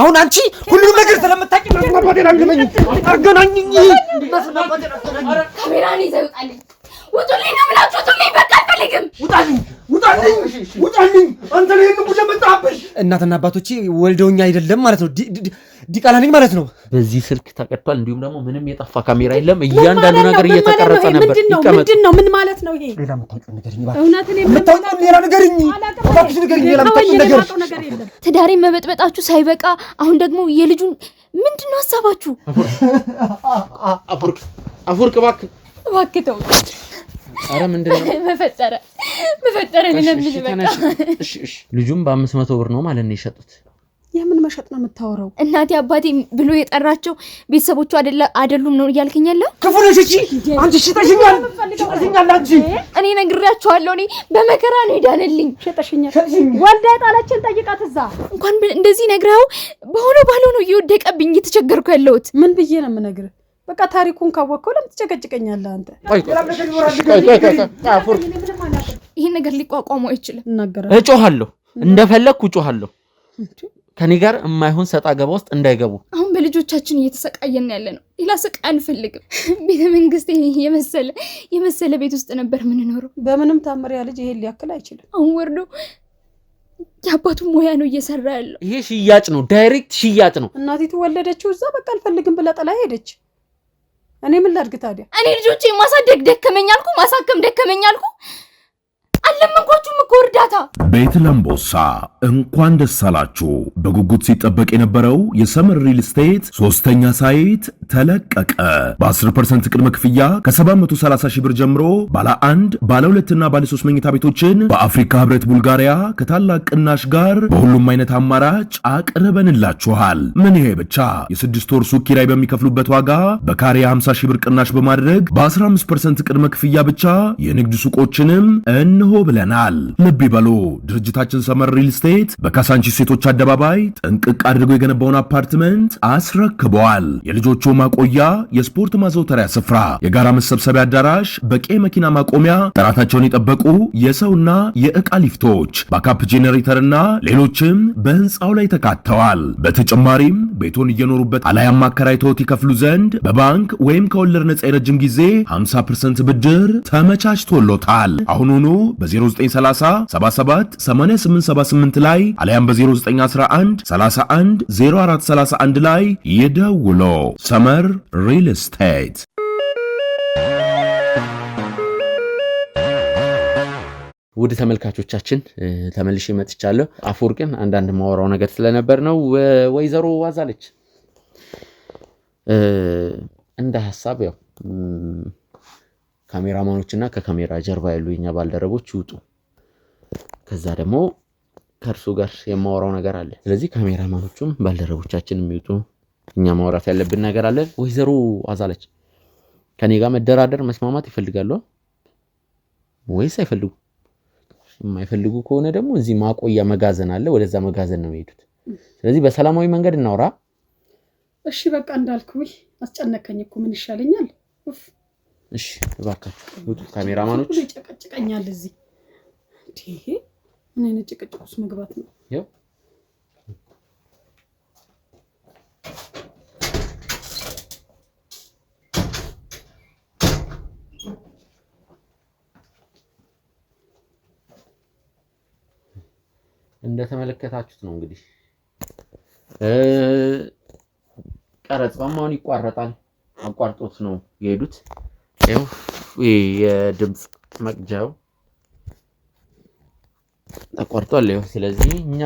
አሁን አንቺ ሁሉንም ነገር ስለምታውቂ እናባቴን አገናኝ አገናኝኝ ካሜራን ይዘውጣል ውጡልኝ ነው የምላችሁ ውጡልኝ በቃ አልፈልግም ውጣልኝ አንተ ላይ ነው የመጣብሽ እናትና አባቶቼ ወልደውኛ አይደለም ማለት ነው ዲቃላ ነኝ ማለት ነው በዚህ ስልክ ተቀጥቷል እንዲሁም ደግሞ ምንም የጠፋ ካሜራ የለም እያንዳንዱ ነገር እየተቀረጸ ነበር ምንድነው ምን ማለት ነው ይሄ ሌላ መታወቂያ ነገርኝ ባክ እውነትን የምታውቂው ሌላ ነገርኝ ባክሽ ነገርኝ ሌላ መታወቂያ ነገር ትዳሬን መበጥበጣችሁ ሳይበቃ አሁን ደግሞ የልጁን ምንድነው ሐሳባችሁ አፉርቅ እባክህ ተው አረ ምንድነው መፈጠረ ለምን በቃ እሺ ልጁም በ500 ብር ነው ማለት ነው የሸጡት የምን መሸጥ ነው የምታወራው እናቴ አባቴ ብሎ የጠራቸው ቤተሰቦቹ አይደሉም ነው ያልከኛለህ ክፉነሽ እቺ አንቺ ሽጠሽኛል አንቺ እኔ ነግሬያቸዋለሁ እኔ በመከራ ነው ይዳነልኝ ሸጠሽኛል ወልዳ ጣላችን ጠይቃት እዛ እንኳን እንደዚህ ነግረው በሆነ ነው እየወደቀብኝ እየተቸገርኩ ያለሁት ምን ብዬ ነው የምነግርህ በቃ ታሪኩን ካወቅከው ለምን ትጨቀጭቀኛለህ አንተ ይሄን ነገር ሊቋቋመው አይችልም እናገራለሁ እጮሃለሁ እንደፈለኩ እጮሃለሁ ከኔ ጋር የማይሆን ሰጣ ገባ ውስጥ እንዳይገቡ አሁን በልጆቻችን እየተሰቃየን ያለ ነው ሌላ ስቃይ አንፈልግም ቤተ መንግስት የመሰለ ቤት ውስጥ ነበር ምን ኖረው በምንም ታምር ያ ልጅ ይሄን ሊያክል አይችልም አሁን ወርዶ ያባቱ ሞያ ነው እየሰራ ያለው ይሄ ሽያጭ ነው ዳይሬክት ሽያጭ ነው እናቲቱ ወለደችው እዛ በቃ አልፈልግም ብላ ጥላ ሄደች እኔ ምን ላድርግ ታዲያ እኔ ልጆቼ ማሳደግ ደከመኛልኩ ማሳከም ደከመኛልኩ አለምንኳችሁም እኮ እርዳታ ቤት ለምቦሳ እንኳን ደስ አላችሁ በጉጉት ሲጠበቅ የነበረው የሰመር ሪል ስቴት ሶስተኛ ሳይት ተለቀቀ በ10% ቅድመ ክፍያ ከ730 ሺህ ብር ጀምሮ ባለ 1 ባለ 2 እና ባለ 3 መኝታ ቤቶችን በአፍሪካ ህብረት ቡልጋሪያ ከታላቅ ቅናሽ ጋር በሁሉም አይነት አማራጭ አቅርበንላችኋል ምን ይሄ ብቻ የ6 ወር ሱቅ ኪራይ በሚከፍሉበት ዋጋ በካሬ 50 ሺህ ብር ቅናሽ በማድረግ በ15% ቅድመ ክፍያ ብቻ የንግድ ሱቆችንም እንሆ ብለናል ልብ ይበሉ ድርጅታችን ሰመር ሪል ስቴት በካሳንቺስ ሴቶች አደባባይ ጥንቅቅ አድርጎ የገነባውን አፓርትመንት አስረክበዋል የልጆቹ ማቆያ የስፖርት ማዘውተሪያ ስፍራ የጋራ መሰብሰቢያ አዳራሽ በቂ መኪና ማቆሚያ ጥራታቸውን የጠበቁ የሰውና የዕቃ ሊፍቶች ባካፕ ጄኔሬተርና ሌሎችም በህንፃው ላይ ተካተዋል በተጨማሪም ቤቱን እየኖሩበት አላያም አከራይተውት ይከፍሉ ዘንድ በባንክ ወይም ከወለድ ነፃ የረጅም ጊዜ 50% ብድር ተመቻችቶሎታል አሁኑኑ በ0930 77 8878 ላይ አለያም በ0911 31 0431 ላይ ይደውሉ ሰመር ሪል ስቴት ውድ ተመልካቾቻችን ተመልሼ መጥቻለሁ አፉርቅን አንዳንድ ማወራው ነገር ስለነበር ነው ወይዘሮ ዋዛለች እንደ ሐሳብ ያው ካሜራማኖችና ከካሜራ ጀርባ ያሉ የኛ ባልደረቦች ይውጡ ከዛ ደግሞ ከርሱ ጋር የማወራው ነገር አለ ስለዚህ ካሜራማኖቹም ባልደረቦቻችንም ይውጡ እኛ ማውራት ያለብን ነገር አለ ወይዘሮ አዛለች ከኔ ጋር መደራደር መስማማት ይፈልጋሉ ወይስ አይፈልጉ የማይፈልጉ ከሆነ ደግሞ እዚህ ማቆያ መጋዘን አለ ወደዛ መጋዘን ነው የሚሄዱት ስለዚህ በሰላማዊ መንገድ እናውራ እሺ በቃ እንዳልኩኝ አስጨነቀኝ እኮ ምን ይሻለኛል እሺ እባካችሁ ውጡ ካሜራማኖች ይጨቀጭቀኛል እዚህ እንዴ ምን አይነት ጭቅጭቅ ውስጥ መግባት ነው ያው እንደተመለከታችሁት ነው እንግዲህ ቀረጻውን ይቋረጣል አቋርጦት ነው የሄዱት ይሄው የድምጽ መቅጃው ተቋርጧል ይሄው ስለዚህ እኛ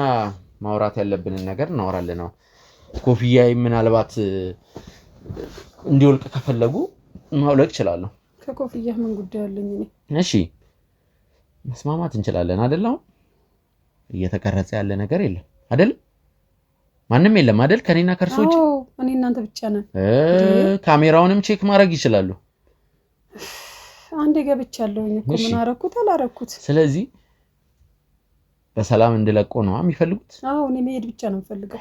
ማውራት ያለብንን ነገር እናወራለን ነው ኮፍያዬ ምናልባት እንዲወልቅ ከፈለጉ ማውለቅ ይችላል ከኮፍያህ ምን ጉዳይ አለኝ እኔ እሺ መስማማት እንችላለን አይደል አሁን እየተቀረጸ ያለ ነገር የለም አይደል ማንንም የለም አይደል ከኔና ከርሶች እኔ እናንተ ብቻ ነን ካሜራውንም ቼክ ማድረግ ይችላሉ አንዴ ገብቻለሁኝ እኮ ምን አረኩት አላረኩት ስለዚህ በሰላም እንድለቆ ነው የሚፈልጉት እኔ መሄድ ብቻ ነው የምፈልገው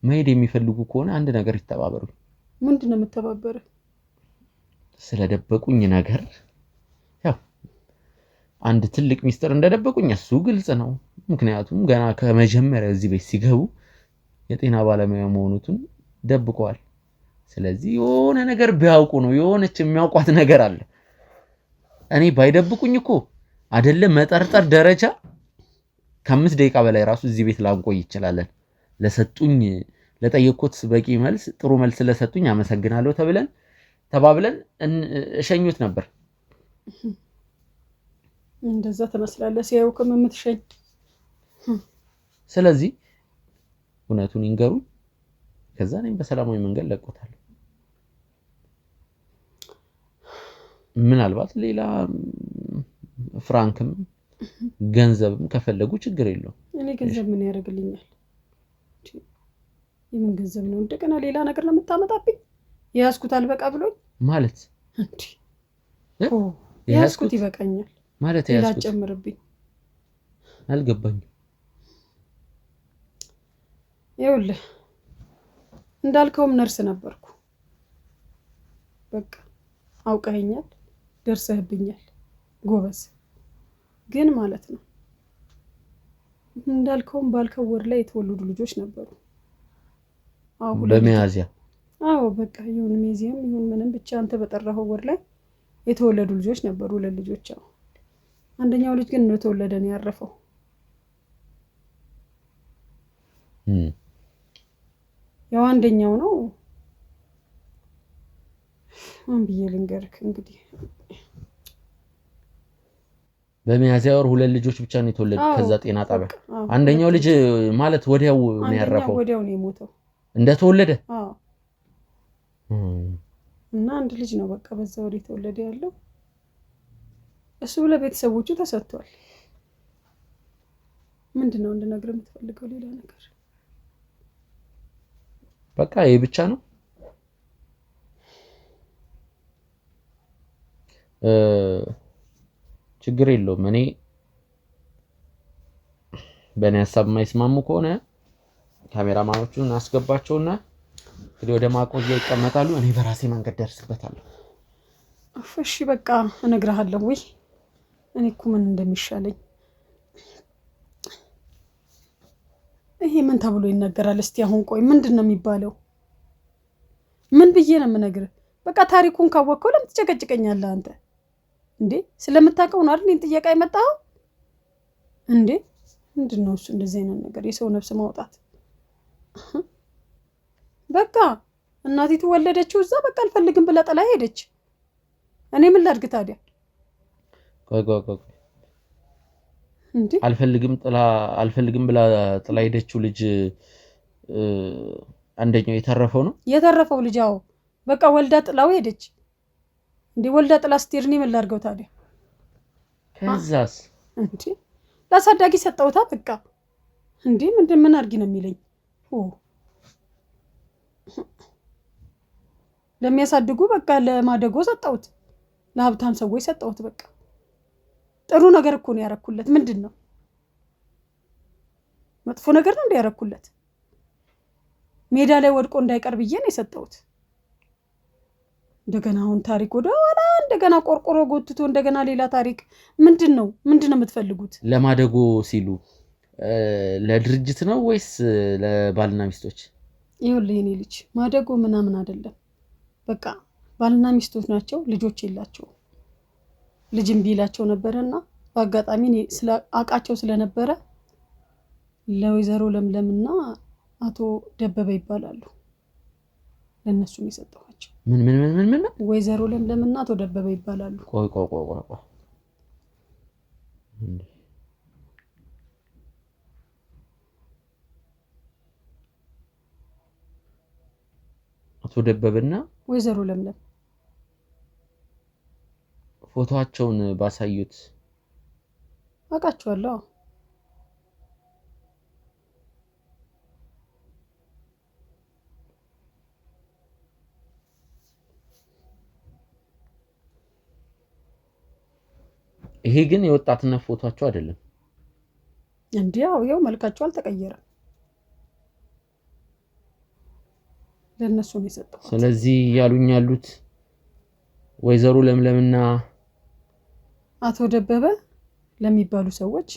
መሄድ የሚፈልጉ ከሆነ አንድ ነገር ይተባበሩ ምንድነው የምተባበረ ስለደበቁኝ ነገር ያው አንድ ትልቅ ሚስጥር እንደደበቁኝ እሱ ግልጽ ነው ምክንያቱም ገና ከመጀመሪያ እዚህ ቤት ሲገቡ የጤና ባለሙያ መሆኑን ደብቀዋል። ስለዚህ የሆነ ነገር ቢያውቁ ነው የሆነች የሚያውቋት ነገር አለ። እኔ ባይደብቁኝ እኮ አይደለም መጠርጠር ደረጃ ከ5 ደቂቃ በላይ ራሱ እዚህ ቤት ላንቆይ ይችላል። ለሰጡኝ ለጠየቁት በቂ መልስ ጥሩ መልስ ስለሰጡኝ አመሰግናለሁ ተባብለን እሸኙት ነበር። እንደዛ ተመስላለህ ሲያዩክም የምትሸኝ። ስለዚህ እውነቱን ይንገሩኝ፣ ከዛ እኔም በሰላማዊ መንገድ ለቆታለሁ። ምናልባት ሌላ ፍራንክም ገንዘብም ከፈለጉ ችግር የለውም። እኔ ገንዘብ ምን ያደርግልኛል? የምን ገንዘብ ነው እንደገና ሌላ ነገር ነው የምታመጣብኝ? የያዝኩት አልበቃ ብሎኝ ማለት እንዴ? የያዝኩት ይበቃኛል ማለት ሌላ ያዝኩት ጨምርብኝ። አልገባኝም። ይኸውልህ እንዳልከውም ነርስ ነበርኩ። በቃ አውቀኸኛል፣ ደርሰህብኛል፣ ጎበዝ። ግን ማለት ነው እንዳልከውም ባልከው ወር ላይ የተወለዱ ልጆች ነበሩ። በሚያዝያ በቃ ይሁን ሚያዝያም ይሁን ምንም ብቻ አንተ በጠራኸው ወር ላይ የተወለዱ ልጆች ነበሩ፣ 2 ልጆች። አንደኛው ልጅ ግን እንደተወለደ ነው ያረፈው። ያው አንደኛው ነው ምን ብዬ ልንገርክ እንግዲህ በሚያዝያ ወር 2 ልጆች ብቻ ነው የተወለዱት ከዛ ጤና ጣቢያ። አንደኛው ልጅ ማለት ወዲያው ነው ያረፈው። ወዲያው ነው የሞተው እንደተወለደ። እና አንድ ልጅ ነው በቃ በዛ ወር የተወለደ ያለው። እሱ ለቤተሰቦቹ ተሰጥቷል። ምንድነው እንድነግርህ የምትፈልገው ሌላ ነገር? በቃ ይሄ ብቻ ነው። ችግር የለውም። እኔ በእኔ ሀሳብ የማይስማሙ ከሆነ ካሜራማኖቹን አስገባቸውና እንግዲህ ወደ ማቆያ ይቀመጣሉ። እኔ በራሴ መንገድ ደርስበታለሁ። እሺ በቃ እነግርሃለሁ። ወይ እኔ እኮ ምን እንደሚሻለኝ ይሄ ምን ተብሎ ይነገራል? እስቲ አሁን ቆይ ምንድነው የሚባለው? ምን ብዬ ነው የምነግርህ? በቃ ታሪኩን ካወቅከው ለምን ትጨቀጭቀኛለህ አንተ? እንዴ ስለምታውቀው ነው አይደል ጥያቄ አይመጣው እንዴ? ምንድነው እሱ እንደዚህ አይነት ነገር የሰው ነፍስ ማውጣት? በቃ እናቲቱ ወለደችው እዛ በቃ አልፈልግም ብላ ጥላ ሄደች። እኔ ምን ላድርግ ታዲያ? ቆይ እንዴ አልፈልግም ብላ ጥላ ሄደችው ልጅ አንደኛው የተረፈው ነው የተረፈው ልጅ። አዎ በቃ ወልዳ ጥላው ሄደች። እንዴ ወልዳ ጥላ ስትሄድ እኔ ምን ላድርገው ታዲያ? ከዛስ እንዴ ለአሳዳጊ ሰጠውታ በቃ። እንዴ ምን አድርጊ ነው የሚለኝ? ለሚያሳድጉ በቃ ለማደጎ ሰጠውት፣ ለሀብታም ሰዎች ሰጠውት። በቃ ጥሩ ነገር እኮ ነው ያረኩለት። ምንድነው መጥፎ ነገር ነው ያረኩለት? ሜዳ ላይ ወድቆ እንዳይቀር ብዬ ነው የሰጠውት። እንደገና አሁን ታሪክ ወደ ኋላ እንደገና ቆርቆሮ ጎትቶ እንደገና ሌላ ታሪክ። ምንድነው የምትፈልጉት? ለማደጎ ሲሉ ለድርጅት ነው ወይስ ለባልና ሚስቶች? ይኸውልህ የኔ ልጅ ማደጎ ምናምን አይደለም። በቃ ባልና ሚስቶች ናቸው፣ ልጆች የላቸው። ልጅም ቢላቸው ነበርና በአጋጣሚ አቃቸው ስለነበረ ለወይዘሮ ለምለምና አቶ ደበበ ይባላሉ። ለነሱ ነው የሰጠኋቸው። ምን ወይዘሮ ለምለምና አቶ ደበበ ይባላሉ። ቆይ አቶ ደበበና ወይዘሮ ለምለም ፎቶአቸውን ባሳዩት አቃቸዋለሁ። ይሄ ግን የወጣትነት ፎቶአቸው አይደለም። እንዴው ይሄው መልካቸው አልተቀየረም። ለነሱ ነው የሰጠው። ስለዚህ ያሉኝ ያሉት ወይዘሮ ለምለምና አቶ ደበበ ለሚባሉ ሰዎች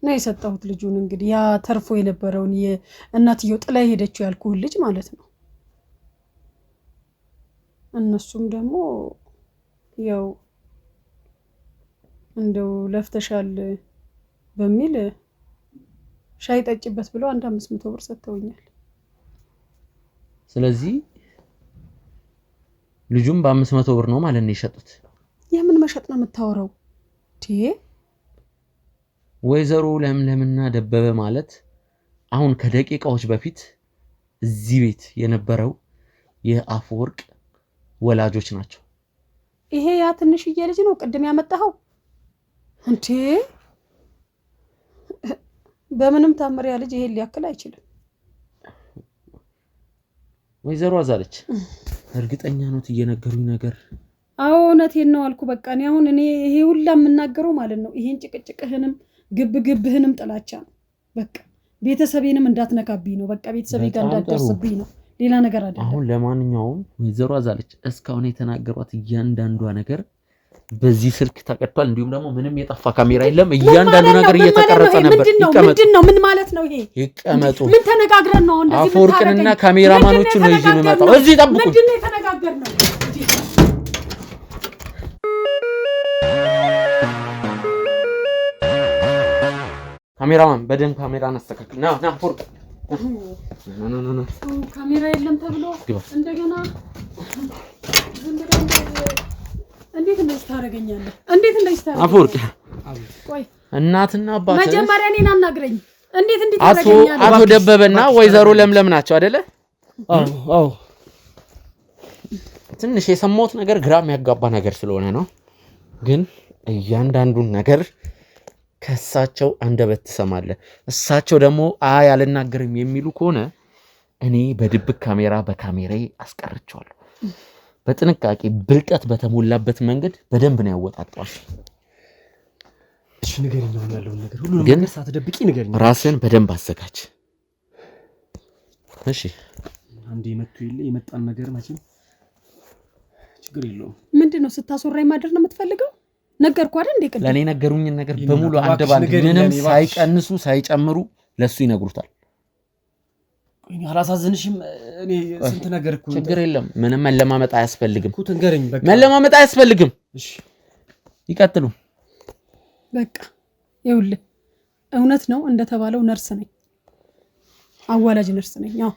ነው የሰጠሁት ልጁን። እንግዲህ ያ ተርፎ የነበረውን የእናትየው ጥላ ሄደችው ያልኩህ ልጅ ማለት ነው። እነሱም ደግሞ ያው እንደው ለፍተሻል በሚል ሻይ ጠጭበት ብለው 500 ብር ሰጥተውኛል። ስለዚህ ልጁም በ500 ብር ነው ማለት ነው የሸጡት። የምን መሸጥ ነው የምታወራው? ወይዘሮ ለምለምና ደበበ ማለት አሁን ከደቂቃዎች በፊት እዚህ ቤት የነበረው የአፈወርቅ ወላጆች ናቸው። ይሄ ያ ትንሽዬ ልጅ ነው ቅድም ያመጣኸው እንዴ? በምንም ታምር ያ ልጅ ይሄን ሊያክል አይችልም። ወይዘሮ አዛለች እርግጠኛ ነው እየነገሩኝ ነገር? አዎ እውነቴን ነው አልኩ። በቃ እኔ ይሄ ሁላ የምናገረው ማለት ነው ይሄን ጭቅጭቅህንም ግብግብህንም ጥላቻ ነው። በቃ ቤተሰቤንም እንዳትነካብኝ ነው። በቃ ቤተሰቤ ጋር እንዳትደርስብኝ ነው። ሌላ ነገር አይደለም። አሁን ለማንኛውም ወይዘሮ አዛለች እስካሁን የተናገሯት እያንዳንዷ ነገር በዚህ ስልክ ተቀጥቷል። እንዲሁም ደግሞ ምንም የጠፋ ካሜራ የለም። እያንዳንዱ ነገር እየተቀረጸ ነበር። ምንድነው? ምን ማለት ነው ይሄ? ይቀመጡ። ምን ተነጋግረን ነው እንደዚህ? አፈወርቅንና ካሜራማኖቹ ነው ይዤ የምመጣው። እዚህ ጠብቁኝ። ምንድነው የተነጋገርነው? ካሜራማን በደንብ ካሜራ አስተካክል። ና አፈወርቅ ና ካሜራ የለም ተብሎ እንደገና እንዴት እንደዚህ ታደርገኛለህ? እንዴት እንደዚህ ታደርገኛለህ? አፈወርቅ ቆይ እናትና አባት መጀመሪያ እኔን አናግረኝ። እንዴት ታደርገኛለህ? አቶ ደበበና ወይዘሮ ለምለም ናቸው አይደለ? አዎ። ትንሽ የሰማሁት ነገር ግራ የሚያጋባ ነገር ስለሆነ ነው። ግን እያንዳንዱን ነገር ከእሳቸው አንደበት ትሰማለህ። እሳቸው ደግሞ አልናገርም የሚሉ ከሆነ እኔ በድብቅ ካሜራ በካሜራዬ አስቀርቸዋለሁ። በጥንቃቄ ብልጠት በተሞላበት መንገድ በደንብ ነው ያወጣጣው። እሺ ንገሪኝ፣ ነው ያለው ነገር ሁሉ ነገር ሳትደብቂ ንገሪኝ። ራስን በደንብ አዘጋጅ። እሺ አንዴ መጥቶ የመጣን ነገር መቼም ችግር የለውም። ምንድነው ስታስወራኝ ማደር ነው የምትፈልገው? ነገርኩ አይደል እንዴ? ለኔ ነገሩኝን ነገር በሙሉ አንድ ባንድ ምንም ሳይቀንሱ ሳይጨምሩ ለሱ ይነግሩታል። እኔ አላሳዝንሽም። እኔ ስንት ነገር እኮ ችግር የለም። ምንም መለማመጥ አያስፈልግም። እኮ ትንገረኝ በቃ። መለማመጥ አያስፈልግም። እሺ ይቀጥሉ። በቃ ይኸውልህ እውነት ነው እንደተባለው ነርስ ነኝ፣ አዋላጅ ነርስ ነኝ። አዎ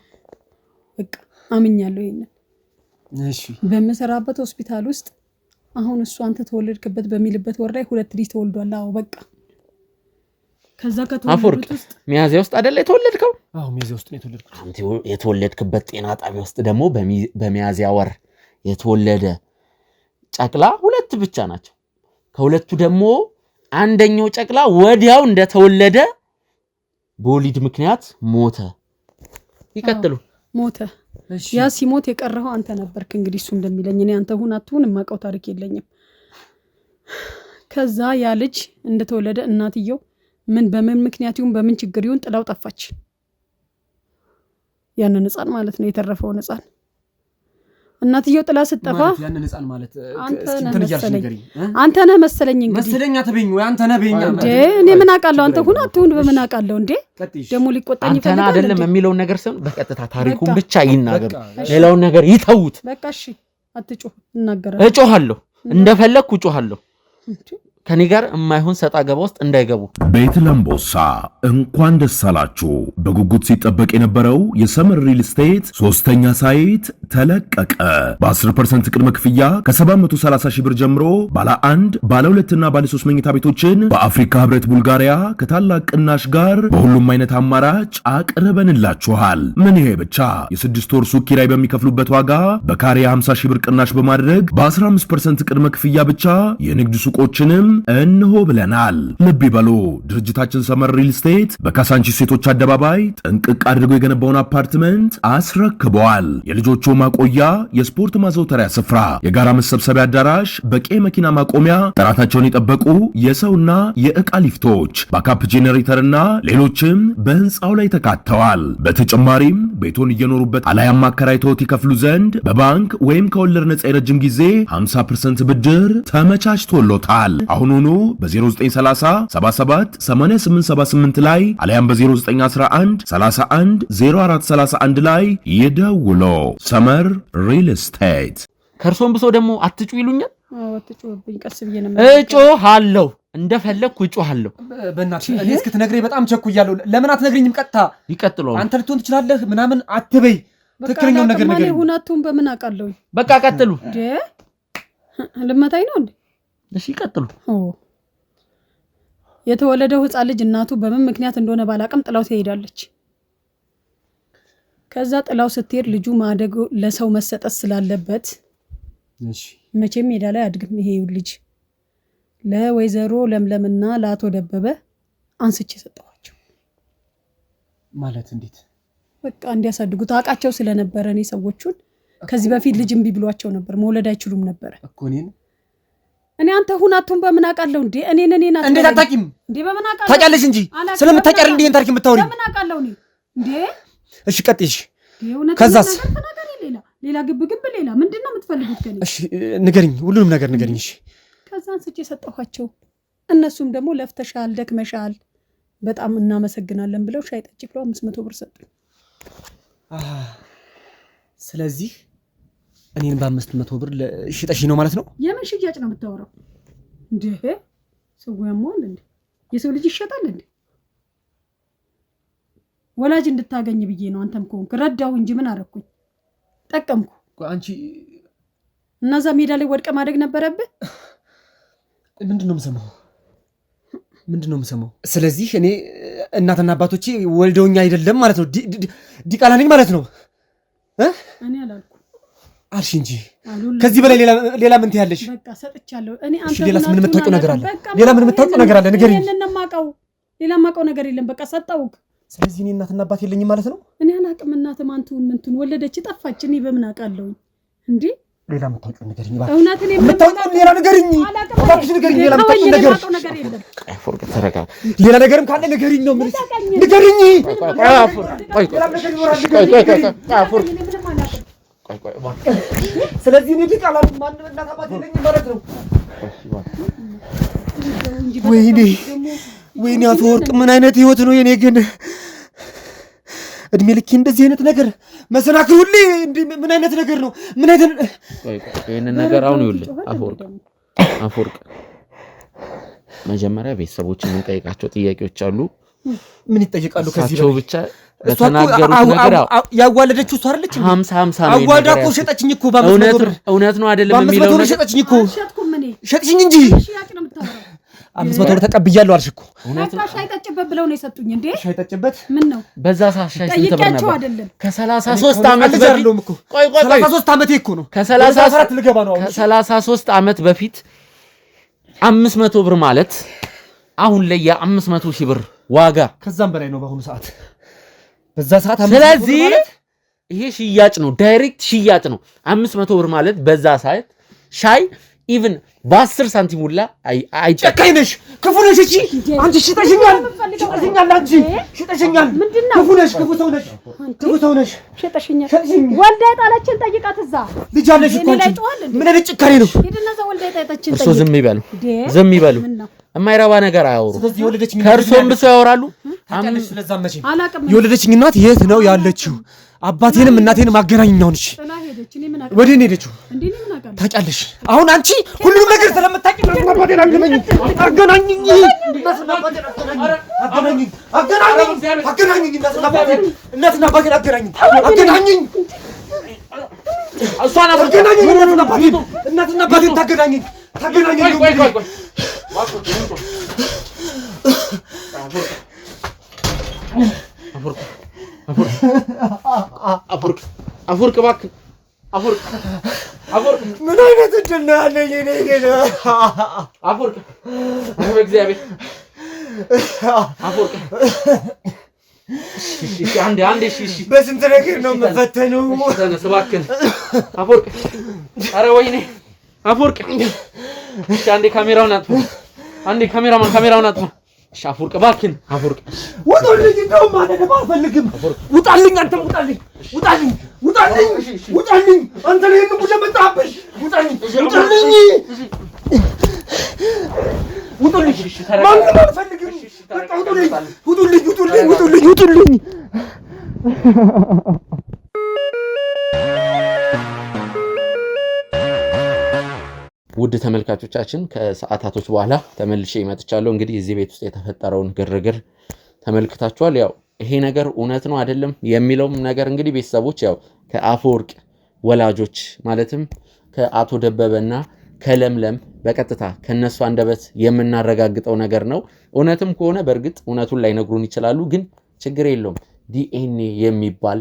በቃ አምኛለሁ ይሄንን። እሺ በመሰራበት ሆስፒታል ውስጥ አሁን እሱ አንተ ተወለድክበት በሚልበት ወር ላይ 2 ልጅ ተወልዷል። አዎ በቃ ከዛ ከተወለዱት ውስጥ ሚያዝያ ውስጥ አይደለ የተወለድከው? አዎ ሚያዝያ ውስጥ ነው የተወለድኩት። አንተ የተወለድክበት ጤና ጣቢያ ውስጥ ደግሞ በሚያዝያ ወር የተወለደ ጨቅላ 2 ብቻ ናቸው። ከሁለቱ ደግሞ አንደኛው ጨቅላ ወዲያው እንደተወለደ በወሊድ ምክንያት ሞተ። ይቀጥሉ። ሞተ። ያ ሲሞት የቀረው አንተ ነበርክ። እንግዲህ እሱ እንደሚለኝ እኔ አንተ ሁን አትሁን የማውቀው ታሪክ የለኝም። ከዛ ያ ልጅ እንደተወለደ እናትየው በምን ምክንያት ይሁን በምን ችግር ይሁን ጥላው ጠፋች። ያንን ሕፃን ማለት ነው የተረፈውን ሕፃን እናትየው ጥላ ስትጠፋ ያንን ሕፃን ማለት አንተ ነህ መሰለኝ። እንግዲህ መሰለኛ ተበኝ ወይ አንተ ነህ በእኛ እንዴ? እኔ ምን አውቃለሁ? አንተ ሁን አትሁን በምን አውቃለሁ? እንዴ ደግሞ ሊቆጣኝ ይፈልጋል። አንተ አይደለም የሚለውን ነገር ሰም በቀጥታ ታሪኩን ብቻ ይናገሩ፣ ሌላውን ነገር ይተውት። በቃ እሺ አትጮህ። እናገራለሁ። እጮሃለሁ፣ እንደፈለኩ እጮሃለሁ። ከኔ ጋር የማይሆን ሰጣ ገባ ውስጥ እንዳይገቡ። ቤት ለምቦሳ እንኳን ደስ አላችሁ። በጉጉት ሲጠበቅ የነበረው የሰመር ሪል ስቴት 3ኛ ሳይት ተለቀቀ። በ10% ቅድመ ክፍያ ከ730 ሺህ ብር ጀምሮ ባለ 1 ባለ 2 እና ባለ 3 መኝታ ቤቶችን በአፍሪካ ህብረት ቡልጋሪያ ከታላቅ ቅናሽ ጋር በሁሉም አይነት አማራጭ አቅርበንላችኋል። ምን ይሄ ብቻ! የ6 ወር ሱቅ ኪራይ በሚከፍሉበት ዋጋ በካሬ 50 ሺህ ብር ቅናሽ በማድረግ በ15% ቅድመ ክፍያ ብቻ የንግድ ሱቆችንም እንሆ ብለናል። ልብ ይበሉ፣ ድርጅታችን ሰመር ሪል ስቴት በካሳንቺስ ሴቶች አደባባይ ጥንቅቅ አድርጎ የገነባውን አፓርትመንት አስረክበዋል። የልጆቹ ማቆያ፣ የስፖርት ማዘውተሪያ ስፍራ፣ የጋራ መሰብሰቢያ አዳራሽ፣ በቂ መኪና ማቆሚያ፣ ጥራታቸውን የጠበቁ የሰውና የዕቃ ሊፍቶች፣ ባካፕ ጄኔሬተርና ሌሎችም በህንፃው ላይ ተካተዋል። በተጨማሪም ቤቶን እየኖሩበት አላያም አከራይተውት ይከፍሉ ዘንድ በባንክ ወይም ከወለድ ነፃ የረጅም ጊዜ 50% ብድር ተመቻችቶሎታል። አሁኑኑ በ0930 77 8878 ላይ አሊያም በ0911 31 0431 ላይ ይደውሉ። ሰመር ሪል ስቴት። ከርሶም ብሶ ደግሞ አትጩ ይሉኛል። አትጩብኝ፣ ቀስ ብዬ ነው እጮሃለሁ፣ እንደፈለግኩ እጮሃለሁ። በእናትሽ እኔ እስክትነግረኝ በጣም ቸኩያለሁ። ለምን አትነግሪኝም? ቀጥታ ይቀጥለው። አንተ ልትሆን ትችላለህ ምናምን አትበይ። ትክክለኛው ነገር ነገር ሁናቱን በምን አውቃለሁ? በቃ ቀጥሉ። ልመታኝ ነው እንዴ? እሺ ቀጥሉ። የተወለደው ሕፃን ልጅ እናቱ በምን ምክንያት እንደሆነ ባላቅም ጥላው ትሄዳለች። ከዛ ጥላው ስትሄድ ልጁ ማደግ ለሰው መሰጠት ስላለበት መቼም ሜዳ ላይ አድግም። ይሄ ልጅ ለወይዘሮ ለምለምና ለአቶ ደበበ አንስቼ ሰጠዋቸው። ማለት እንዴት? በቃ እንዲያሳድጉት አቃቸው ስለነበረ እኔ ሰዎቹን ከዚህ በፊት ልጅ እምቢ ብሏቸው ነበር፣ መውለድ አይችሉም ነበር እኮ እኔ አንተ ሁናቱን በምን አውቃለሁ እንዴ? እኔን እንዴት አታውቂም እንዴ? በምን አውቃለሁ? ታውቂያለሽ እንጂ ስለምታውቂያለሽ እንዴ ታሪክ የምታወሪው? በምን አውቃለሁ እኔ እንዴ? እሺ ቀጥይሽ። ከዛስ ሌላ ግብ ሌላ ምንድነው የምትፈልጉት ከኔ? እሺ ንገሪኝ፣ ሁሉንም ነገር ንገሪኝ። እሺ ከዛን ስጪ ሰጠኋቸው። እነሱም ደግሞ ለፍተሻል፣ ደክመሻል፣ በጣም እናመሰግናለን ብለው ሻይ ጠጪ ብለው 500 ብር ሰጡኝ። ስለዚህ እኔን በ500 ብር ሽጠሽ ነው ማለት ነው? የምን ሽያጭ ነው የምታወራው እንዴ? ሰው ያሟል እንዴ? የሰው ልጅ ይሸጣል እንዴ? ወላጅ እንድታገኝ ብዬ ነው። አንተም ኮንክ ረዳው እንጂ ምን አረኩኝ? ጠቀምኩ። አንቺ እናዛ ሜዳ ላይ ወድቀ ማደግ ነበረብህ። ምንድነው የምሰማው? ስለዚህ እኔ እናትና አባቶቼ ወልደውኛ አይደለም ማለት ነው? ዲቃላ ነኝ ማለት ነው? እኔ አላልኩ አልሽ እንጂ ከዚህ በላይ ሌላ ምን ትያለሽ? በቃ ሰጥቻለሁ። እኔ አንተ ሌላስ ምን የምታውቂው ነገር አለ? ሌላ ምን የምታውቂው ነገር አለ? ንገሪኝ። ሌላ የማውቀው ነገር የለም። በቃ ሰጠውክ። ስለዚህ እኔ እናትና አባት የለኝም ማለት ነው? እኔ አላቅም። እናትህ ማንቱን ምንቱን ወለደች ጠፋች። እኔ በምን አውቃለሁ እንዴ? ሌላ የምታውቂው ንገሪኝ እባክሽ። እውነትን የምታውቂው ሌላ ንገሪኝ እባክሽ፣ ንገሪኝ። ሌላ የምታውቂው ነገር የለም። ሌላ ነገርም ካለ ንገሪኝ ነው የምልሽ። ንገሪኝ። ስለዚህ እኔ ዲቃላ ማን እናት አባት የለኝም ማለት ነው? ወይኔ አፈወርቅ፣ ምን አይነት ህይወት ነው የኔ? ግን እድሜ ልኬ እንደዚህ አይነት ነገር መሰናክል ሁሌ ምን አይነት ነገር ነው? ምን አይነት ይሄንን ነገር አሁን ይኸውልህ አፈወርቅ መጀመሪያ ቤተሰቦችን የምንጠይቃቸው ጥያቄዎች አሉ። ምን ይጠይቃሉ? ከዚህ ነው ብቻ በተናገሩት ነገር ያዋለደችው እሷ አይደለች? 50 ነው አዋልዳ እኮ ሸጠችኝ እኮ እውነት ነው አይደለም የሚለው ነገር ሸጠችኝ እኮ ሸጥሽኝ እንጂ 500 ብር ተቀብያለሁ አልሽ እኮ። ሻይ ጠጭበት ብለው ነው የሰጡኝ እንዴ? ሻይ ጠጭበት ምን ነው በዛ ሻይ ስንት ብር ነበር? ከ33 ዓመት በፊት ቆይ 33 ዓመቴ እኮ ነው። ከ34 ልገባ ነው። ከ33 ዓመት በፊት 500 ብር ማለት አሁን ላይ የ500 ሺህ ብር ዋጋ ከዛም በላይ ነው በአሁኑ ሰዓት። በዛ ሰዓት ስለዚህ ይሄ ሽያጭ ነው፣ ዳይሬክት ሽያጭ ነው። 500 ብር ማለት በዛ ሰዓት ሻይ ኢቭን በ10 ሳንቲም ሁላ ጨካኝ ነሽ፣ ክፉ ነሽ። እቺ አንቺ ሽጠሽኛል፣ አንቺ ሽጠሽኛል። ክፉ ነሽ፣ ክፉ ሰው ነሽ። ሽጠሽኛል። ወልዳ የጣለችን ጠይቃት። እዛ ልጅ አለሽ እኮ አንቺ። ምን አይነት ጭካኔ ነው? ሄድና ወልዳ የጣለችን ጠይቃት። እርሶ ዝም ይበሉ፣ የማይረባ ነገር አያወሩ። ከእርሶም ብሶ ያወራሉ። የወለደችኝ እናት የት ነው ያለችው? አባቴንም እናቴንም አገናኝኛው ነሽ። ወዴ ነው ሄደችው? ታውቂያለሽ? አሁን አንቺ ሁሉንም ነገር ስለምታውቂ እናትና አባቴን አገናኝኝ። አፈወርቅ እባክህ አፈወርቅ ምን አይነት እድል ነው ያለኝ እኔ ግን አፈወርቅ በእግዚአብሔር አፈወርቅ እሺ አንዴ እሺ በስንት ነገር ነው የምፈተነው? ተነስ እባክህ አፈወርቅ። ኧረ ወይኔ አፈወርቅ እሺ አንዴ ካሜራውን አጥፋ። ካሜራውን አጥፋ። እሺ አፈወርቅ እባክህ አፈወርቅ ውጣልኝ። እንደው ማለት አልፈልግም። ውጣልኝ፣ አንተ ውጣልኝ። አንተ ላይ ነው መጣብሽ። ውጣልኝ ውጡልኝ። ማንም አልፈልግም። በቃ ውጡልኝ። ውድ ተመልካቾቻችን ከሰዓታቶች በኋላ ተመልሼ መጥቻለሁ። እንግዲህ እዚህ ቤት ውስጥ የተፈጠረውን ግርግር ተመልክታችኋል። ያው ይሄ ነገር እውነት ነው አይደለም የሚለውም ነገር እንግዲህ ቤተሰቦች ያው ከአፈወርቅ ወላጆች ማለትም ከአቶ ደበበና ከለምለም በቀጥታ ከነሱ አንደበት የምናረጋግጠው ነገር ነው። እውነትም ከሆነ በእርግጥ እውነቱን ላይነግሩን ይችላሉ፣ ግን ችግር የለውም። ዲኤንኤ የሚባል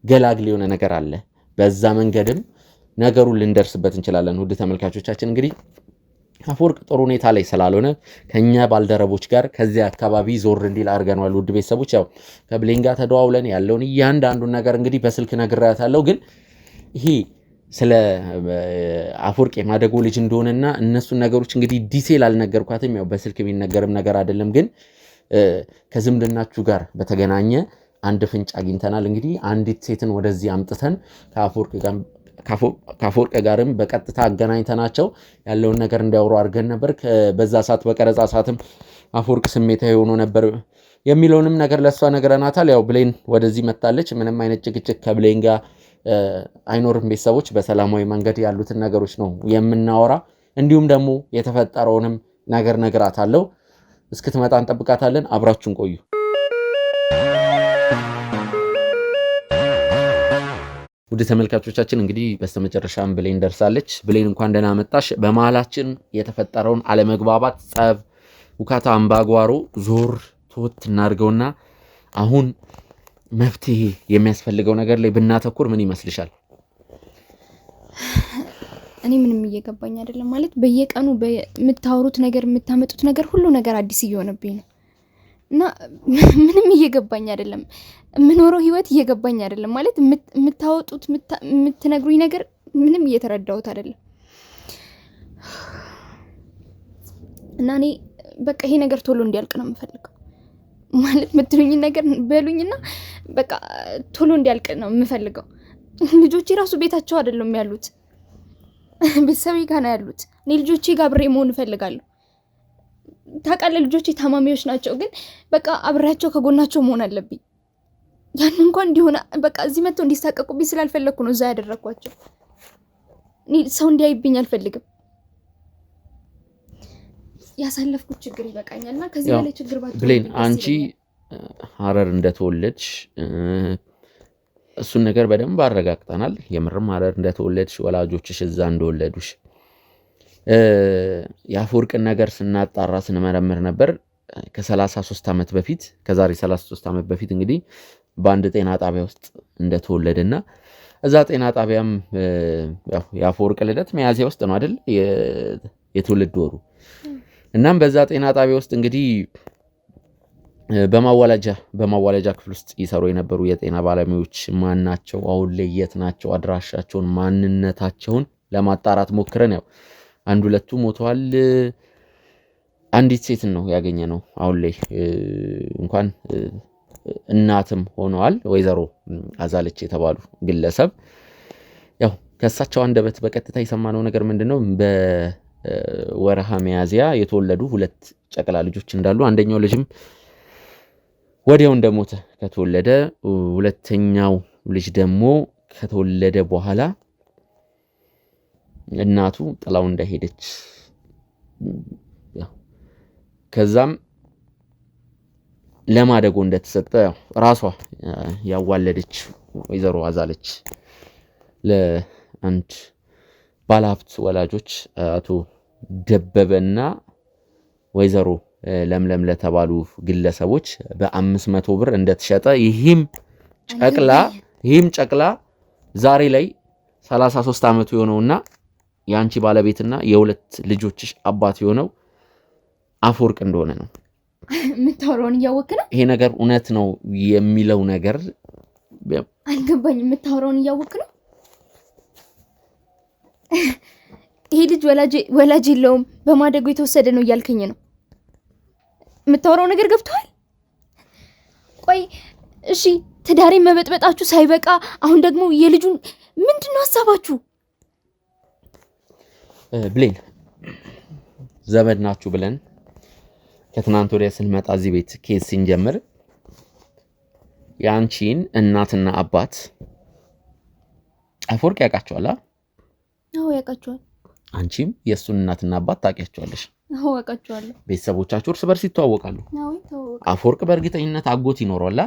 ገላግል የሆነ ነገር አለ። በዛ መንገድም ነገሩን ልንደርስበት እንችላለን። ውድ ተመልካቾቻችን እንግዲህ አፈወርቅ ጥሩ ሁኔታ ላይ ስላልሆነ ከኛ ባልደረቦች ጋር ከዚያ አካባቢ ዞር እንዲል አድርገናል። ውድ ቤተሰቦች ያው ከብሌን ጋር ተደዋውለን ያለውን እያንዳንዱን ነገር እንግዲህ በስልክ ነግሬያታለሁ። ግን ይሄ ስለ አፈወርቅ የማደጎ ልጅ እንደሆነና እነሱን ነገሮች እንግዲህ ዲቴል አልነገርኳትም። ያው በስልክ የሚነገርም ነገር አይደለም። ግን ከዝምድናችሁ ጋር በተገናኘ አንድ ፍንጭ አግኝተናል። እንግዲህ አንዲት ሴትን ወደዚህ አምጥተን ከአፈወርቅ ጋርም በቀጥታ አገናኝተናቸው ያለውን ነገር እንዲያወሩ አድርገን ነበር። በዛ ሰዓት በቀረጻ ሰዓትም አፈወርቅ ስሜታዊ ሆኖ ነበር የሚለውንም ነገር ለሷ ነግረናታል። ያው ብሌን ወደዚህ መጣለች። ምንም አይነት ጭቅጭቅ ከብሌን ጋር አይኖርም። ቤተሰቦች በሰላማዊ መንገድ ያሉትን ነገሮች ነው የምናወራ። እንዲሁም ደግሞ የተፈጠረውንም ነገር ነግራታለሁ። እስክትመጣ እንጠብቃታለን። አብራችሁን ቆዩ። ውድ ተመልካቾቻችን እንግዲህ በስተመጨረሻም ብሌን ደርሳለች። ብሌን እንኳን ደህና መጣሽ። በመሃላችን የተፈጠረውን አለመግባባት፣ ጸብ፣ ውካታ፣ አምባጓሮ ዞር ተወት እናድርገውና አሁን መፍትሄ የሚያስፈልገው ነገር ላይ ብናተኩር ምን ይመስልሻል? እኔ ምንም እየገባኝ አይደለም። ማለት በየቀኑ የምታወሩት ነገር የምታመጡት ነገር ሁሉ ነገር አዲስ እየሆነብኝ ነው እና ምንም እየገባኝ አይደለም። የምኖረው ህይወት እየገባኝ አይደለም። ማለት የምታወጡት የምትነግሩኝ ነገር ምንም እየተረዳሁት አይደለም እና እኔ በቃ ይሄ ነገር ቶሎ እንዲያልቅ ነው የምፈልገው። ማለት የምትሉኝ ነገር በሉኝና በቃ ቶሎ እንዲያልቅ ነው የምፈልገው። ልጆቼ ራሱ ቤታቸው አይደለም ያሉት፣ ቤተሰቤ ጋር ነው ያሉት። እኔ ልጆቼ ጋር አብሬ መሆን እፈልጋለሁ። ታውቃለህ ልጆቼ ታማሚዎች ናቸው፣ ግን በቃ አብሬያቸው ከጎናቸው መሆን አለብኝ። ያን እንኳን እንዲሆነ በቃ እዚህ መጥተው እንዲሳቀቁብኝ ስላልፈለግኩ ነው እዛ ያደረኳቸው። እኔ ሰው እንዲያይብኝ አልፈልግም። ያሳለፍኩት ችግር ይበቃኛልና ከዚህ በላይ ችግር ባትሆን ብሌን አንቺ ሀረር እንደተወለድሽ እሱን ነገር በደንብ አረጋግጠናል። የምርም ሀረር እንደተወለድሽ ወላጆችሽ እዛ እንደወለዱሽ የአፈወርቅን ነገር ስናጣራ ስንመረምር ነበር። ከ33 ዓመት በፊት ከዛሬ 33 ዓመት በፊት እንግዲህ በአንድ ጤና ጣቢያ ውስጥ እንደተወለደና እዛ ጤና ጣቢያም ያው የአፈወርቅ ልደት ሚያዝያ ውስጥ ነው አይደል የትውልድ ወሩ። እናም በዛ ጤና ጣቢያ ውስጥ እንግዲህ በማዋለጃ ክፍል ውስጥ ይሰሩ የነበሩ የጤና ባለሙያዎች ማን ናቸው፣ አሁን ላይ የት ናቸው፣ አድራሻቸውን ማንነታቸውን ለማጣራት ሞክረን ያው አንድ ሁለቱ ሞተዋል። አንዲት ሴት ነው ያገኘ ነው አሁን ላይ እንኳን እናትም ሆነዋል። ወይዘሮ አዛለች የተባሉ ግለሰብ ያው ከሳቸው አንደበት በቀጥታ የሰማነው ነገር ምንድነው በወርሃ ሚያዝያ የተወለዱ ሁለት ጨቅላ ልጆች እንዳሉ፣ አንደኛው ልጅም ወዲያው እንደሞተ ከተወለደ፣ ሁለተኛው ልጅ ደግሞ ከተወለደ በኋላ እናቱ ጥላው እንደሄደች ከዛም ለማደጎ እንደተሰጠ ራሷ ያዋለደች ወይዘሮ አዛለች ለአንድ ባለሀብት ወላጆች አቶ ደበበና ወይዘሮ ለምለም ለተባሉ ግለሰቦች በ500 ብር እንደተሸጠ ይህም ጨቅላ ዛሬ ላይ 33 ዓመቱ የሆነውና የአንቺ ባለቤትና የሁለት ልጆችሽ አባት የሆነው አፈወርቅ እንደሆነ ነው የምታወራውን እያወክ ነው። ይሄ ነገር እውነት ነው የሚለው ነገር አልገባኝም። የምታወራውን እያወክ ነው። ይሄ ልጅ ወላጅ የለውም በማደጎ የተወሰደ ነው እያልከኝ ነው። የምታወራው ነገር ገብቶሃል? ቆይ እሺ ትዳሬ መበጥበጣችሁ ሳይበቃ አሁን ደግሞ የልጁን ምንድነው ሐሳባችሁ? ብሌን ዘመድ ናችሁ ብለን ከትናንት ወዲያ ስንመጣ እዚህ ቤት ኬስ ሲንጀምር ያንቺን እናትና አባት አፈወርቅ ያውቃቸዋል? አዎ ያውቃቸዋል። አንቺም የእሱን እናትና አባት ታውቂያቸዋለሽ? አዎ ያውቃቸዋለሁ። ቤተሰቦቻቸው እርስ በርስ ይተዋወቃሉ? አዎ ይተዋወቃሉ። አፈወርቅ በእርግጠኝነት አጎት ይኖረዋል፣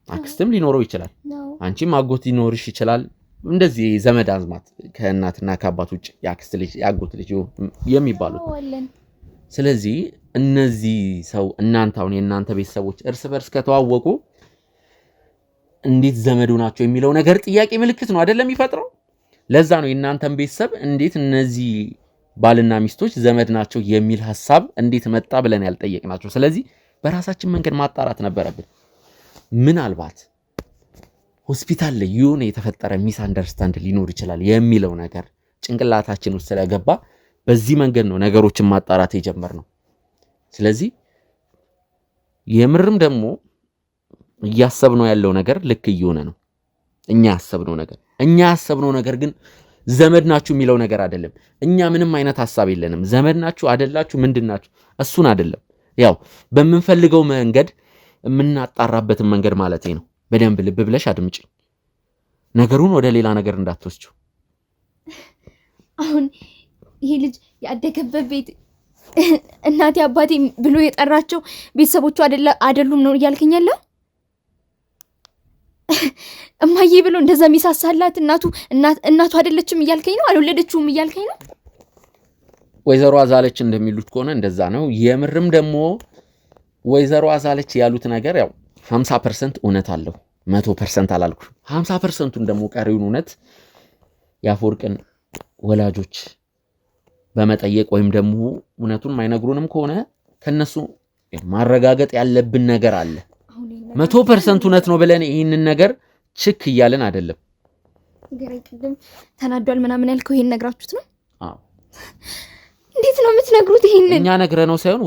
አክስትም ሊኖረው ይችላል። አንቺም አጎት ሊኖርሽ ይችላል። እንደዚህ ዘመድ አዝማት ከእናትና ከአባት ውጭ ያክስት ልጅ ያጎት ልጅ የሚባሉት። ስለዚህ እነዚህ ሰው እናንተውን የእናንተ ቤተሰቦች እርስ በርስ ከተዋወቁ እንዴት ዘመዱ ናቸው የሚለው ነገር ጥያቄ ምልክት ነው አይደለም የሚፈጥረው። ለዛ ነው የእናንተን ቤተሰብ እንዴት እነዚህ ባልና ሚስቶች ዘመድ ናቸው የሚል ሐሳብ እንዴት መጣ ብለን ያልጠየቅናቸው። ስለዚህ በራሳችን መንገድ ማጣራት ነበረብን። ምናልባት ሆስፒታል ላይ የሆነ የተፈጠረ ሚስ አንደርስታንድ ሊኖር ይችላል የሚለው ነገር ጭንቅላታችን ውስጥ ስለገባ በዚህ መንገድ ነው ነገሮችን ማጣራት የጀመርነው። ስለዚህ የምርም ደግሞ እያሰብነው ያለው ነገር ልክ እየሆነ ነው። እኛ ያሰብነው ነገር ግን ዘመድ ናችሁ የሚለው ነገር አይደለም። እኛ ምንም አይነት ሐሳብ የለንም። ዘመድ ናችሁ አይደላችሁ ምንድናችሁ እሱን አይደለም። ያው በምንፈልገው መንገድ የምናጣራበትን መንገድ ማለቴ ነው። በደንብ ልብ ብለሽ አድምጪ። ነገሩን ወደ ሌላ ነገር እንዳትወስጂው። አሁን ይሄ ልጅ ያደገበት ቤት እናቴ አባቴ ብሎ የጠራቸው ቤተሰቦቹ አይደሉም ነው እያልከኝ ያለው? እማዬ ብሎ እንደዛ የሚሳሳላት እናቱ አይደለችም እያልከኝ ነው? አልወለደችውም እያልከኝ ነው? ወይዘሮ አዛለች እንደሚሉት ከሆነ እንደዛ ነው። የምርም ደግሞ ወይዘሮ አዛለች ያሉት ነገር ያው 50% እውነት አለው። 100% አላልኩ። 50%ቱን ደግሞ ቀሪውን እውነት የአፈወርቅን ወላጆች በመጠየቅ ወይም ደግሞ እውነቱን ማይነግሩንም ከሆነ ከነሱ ማረጋገጥ ያለብን ነገር አለ። 100% እውነት ነው ብለን ይሄንን ነገር ችክ እያለን አይደለም። ገረቅድም ተናዷል ምናምን ያልከው ይሄን ነግራችሁት ነው? አዎ። እንዴት ነው የምትነግሩት? ይሄንን እኛ ነግረነው ሳይሆን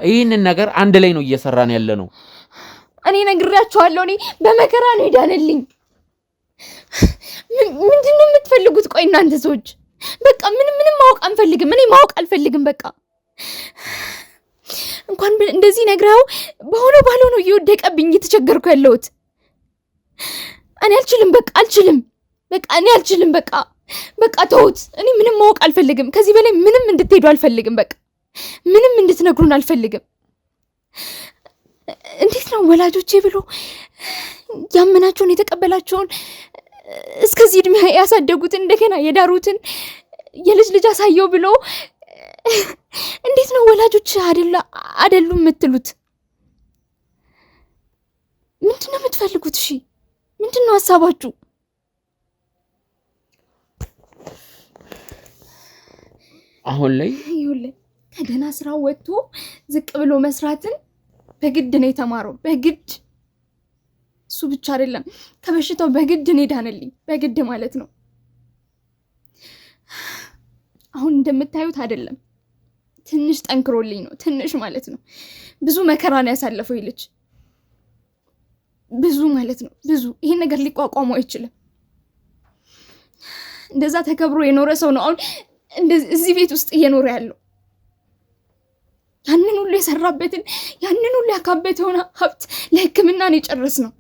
ይሄንን ነገር አንድ ላይ ነው እየሰራን ያለ ነው። እኔ ነግራችኋለሁ። እኔ በመከራ ነው ሄዳነልኝ። ምንድነው የምትፈልጉት? ቆይ እናንተ ሰዎች በቃ ምንም ማወቅ አንፈልግም። እኔ ማወቅ አልፈልግም። በቃ እንኳን እንደዚህ ነግራው በሆነ ባልሆነ እየወደቀብኝ እየተቸገርኩ ያለሁት እኔ አልችልም። በቃ አልችልም። በቃ እኔ አልችልም። በቃ ተውት። እኔ ምንም ማወቅ አልፈልግም። ከዚህ በላይ ምንም እንድትሄዱ አልፈልግም። በቃ ምንም እንድትነግሩን አልፈልግም። እንዴት ነው ወላጆቼ ብሎ ያመናቸውን የተቀበላቸውን እስከዚህ እድሜ ያሳደጉትን እንደገና የዳሩትን የልጅ ልጅ አሳየው ብሎ እንዴት ነው ወላጆች አይደሉም የምትሉት? ምንድነው የምትፈልጉት? እሺ ምንድነው ሐሳባችሁ? አሁን ላይ ከደህና ስራው ወጥቶ ዝቅ ብሎ መስራትን በግድ ነው የተማረው። በግድ እሱ ብቻ አይደለም ከበሽታው በግድ ነው ዳነልኝ። በግድ ማለት ነው። አሁን እንደምታዩት አይደለም። ትንሽ ጠንክሮልኝ ነው። ትንሽ ማለት ነው። ብዙ መከራ ነው ያሳለፈው ይልጅ ብዙ ማለት ነው። ብዙ ይሄን ነገር ሊቋቋመው አይችልም። እንደዛ ተከብሮ የኖረ ሰው ነው አሁን እዚህ ቤት ውስጥ እየኖረ ያለው። ያንን ሁሉ የሰራበትን ያንን ሁሉ ያካበተውን ሀብት ለሕክምና ነው የጨረስነው።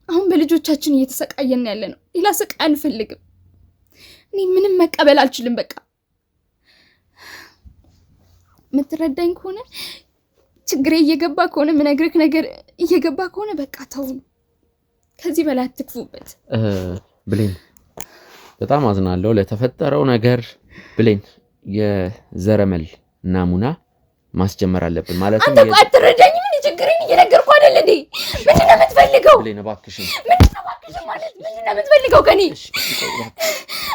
አሁን በልጆቻችን እየተሰቃየን ያለ ነው። ሌላ ስቃይ አንፈልግም። እኔ ምንም መቀበል አልችልም። በቃ የምትረዳኝ ከሆነ ችግሬ እየገባ ከሆነ ምነግርህ ነገር እየገባ ከሆነ በቃ ተው። ከዚህ በላይ አትክፉበት። ብሌን በጣም አዝናለሁ ለተፈጠረው ነገር። ብሌን የዘረመል ናሙና ማስጀመር አለብን ማለት ነው። አንተ እኮ አትረዳኝም። ምን ችግሬን እየነገርኩ አይደል እንዴ? ምንድን ነው የምትፈልገው? ብሌን እባክሽን። ምንድን ነው እባክሽን ማለት? ምንድን ነው የምትፈልገው ከኔ?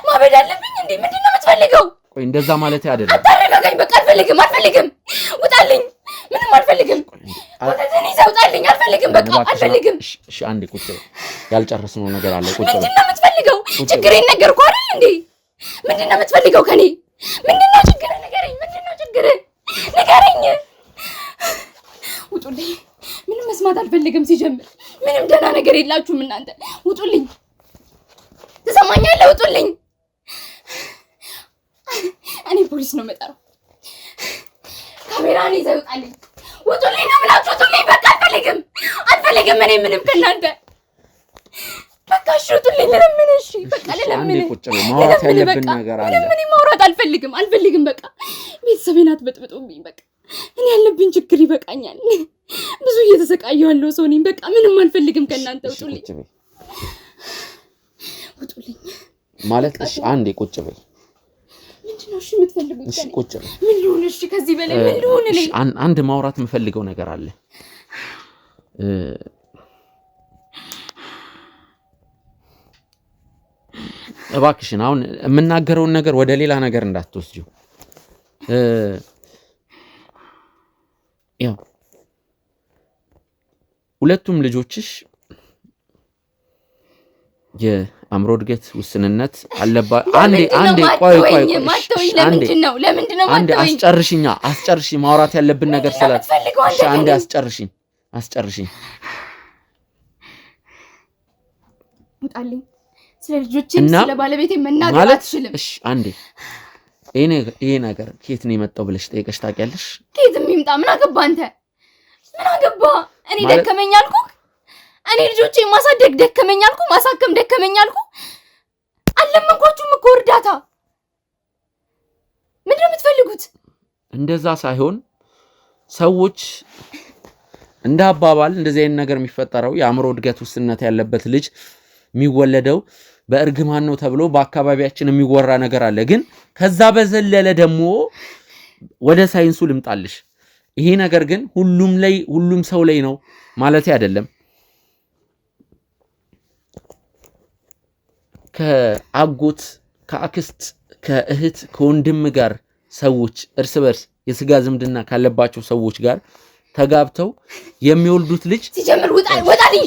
ማበድ አለብኝ እንዴ? ምንድን ነው የምትፈልገው? ቆይ እንደዛ ማለት አይደለም። አታረጋጋኝ። በቃ አልፈልግም። ውጣልኝ። ምንም አልፈልግም። ወደዚህ ይዘውጣልኝ። አልፈልግም። በቃ አልፈልግም። እሺ አንዴ ቁጭ በል። ያልጨረስነው ነገር አለ። ቁጭ በል። ምንድን ነው የምትፈልገው? ችግሬን ነገርኩ አይደል እንዴ? ምንድን ነው የምትፈልገው ከኔ? ምንድን ነው ችግር? ንገረኝ። ምንድን ነው ችግር? ንገረኝ። ውጡልኝ። ምንም መስማት አልፈልግም። ሲጀምር ምንም ደህና ነገር የላችሁም እናንተ። ውጡልኝ። ትሰማኛለህ? ውጡልኝ። እኔ ፖሊስ ነው የምጠራው። ካሜራን ይዘው ይውጣልኝ። ውጡልኝ ነው የምላችሁ። ውጡልኝ በቃ አልፈልግም እኔ ምንም ከእናንተ በቃ ውጡልኝ። ለምን እሺ በቃ ለምን ቁጭ ነው ማውራት ያለብን ነገር አለ። ለምን ማውራት አልፈልግም በቃ ቤተሰቤን አትበጥብጡብኝ። በቃ እኔ ያለብኝ ችግር ይበቃኛል። ብዙ እየተሰቃየሁ ያለው ሰው ነኝ። በቃ ምንም አልፈልግም ከእናንተ። ውጡልኝ ማለት እሺ አንዴ ቁጭ በይ። ምንድነው እሺ የምትፈልጉት? እሺ ቁጭ በይ። ምን ልሁን? እሺ ከዚህ በላይ ምን ልሁን? እኔ አንድ ማውራት የምፈልገው ነገር አለ። እባክሽን አሁን የምናገረውን ነገር ወደ ሌላ ነገር እንዳትወስጂው። ያው ሁለቱም ልጆችሽ የአእምሮ እድገት ውስንነት አለባቸው። አንዴ ቆይ ለምንድነው አስጨርሽኝ። ማውራት ያለብን ነገር ስላለ አንዴ አስጨርሽኝ። ውጣልኝ። ስለ ልጆቼም ስለ ባለቤቴ መናገር አትችልም። እሺ አንዴ ይሄ ነገር ከየት ነው የመጣው ብለሽ ጠይቀሽ ታውቂያለሽ? ከየትም ይምጣ ምን አገባ አንተ? ምን አገባ? እኔ ደከመኝ አልኩ። እኔ ልጆቼን ማሳደግ ደከመኝ አልኩ። ማሳከም ደከመኝ አልኩ። አለመንኳችሁም እኮ እርዳታ። ምንድን ነው የምትፈልጉት? እንደዛ ሳይሆን ሰዎች እንደ አባባል እንደዚህ አይነት ነገር የሚፈጠረው የአእምሮ እድገት ውስንነት ያለበት ልጅ የሚወለደው በእርግማን ነው ተብሎ በአካባቢያችን የሚወራ ነገር አለ። ግን ከዛ በዘለለ ደግሞ ወደ ሳይንሱ ልምጣልሽ። ይሄ ነገር ግን ሁሉም ሰው ላይ ነው ማለት አይደለም። ከአጎት፣ ከአክስት፣ ከእህት፣ ከወንድም ጋር ሰዎች እርስ በርስ የስጋ ዝምድና ካለባቸው ሰዎች ጋር ተጋብተው የሚወልዱት ልጅ ሲጀምር ውጣልኝ። ውጣልኝ።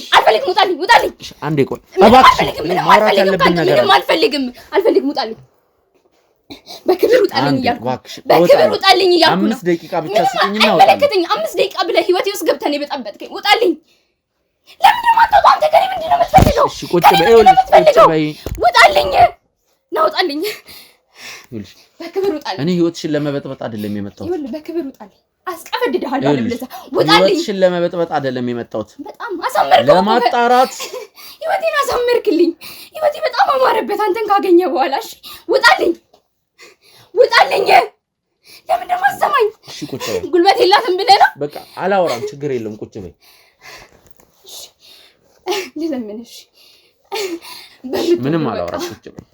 አንዴ ቆይ እባክሽ። ማውራት ያለብን ነገር አልፈልግም። ውጣልኝ። በክብር ውጣልኝ እያልኩ ነው። 5 ደቂቃ ብቻ ስጪኝና ውጣልኝ። 5 ደቂቃ ብለህ ህይወቴ ውስጥ ገብተህ የበጣበጥከኝ። ውጣልኝ። ለምን ማጣጣው? አንተ ከኔ ምንድን ነው የምትፈልገው? እሺ ቁጭ በይ። ውጣልኝ። ውጣልኝ። በክብር ውጣልኝ። እኔ ህይወትሽን ለመበጥበጥ አይደለም የመጣሁት። በክብር ውጣልኝ። አስቀፈድድሃለሁ አለብለዛ ውጣልኝ። ህይወትሽን ለመበጥበጥ አይደለም የመጣሁት። በጣም አሳመርከው። ለማጣራት ህይወቴን አሳመርክልኝ። ህይወቴ በጣም አማረበት አንተን ካገኘ በኋላ። እሺ ውጣልኝ። ለምን ደግሞ አሰማኝ? እሺ ቁጭ በይ። ጉልበት የላትም ብለህ ነው? በቃ አላወራም፣ ችግር የለም ቁጭ በይ። ለምን? እሺ ምንም አላወራም፣ ቁጭ በይ።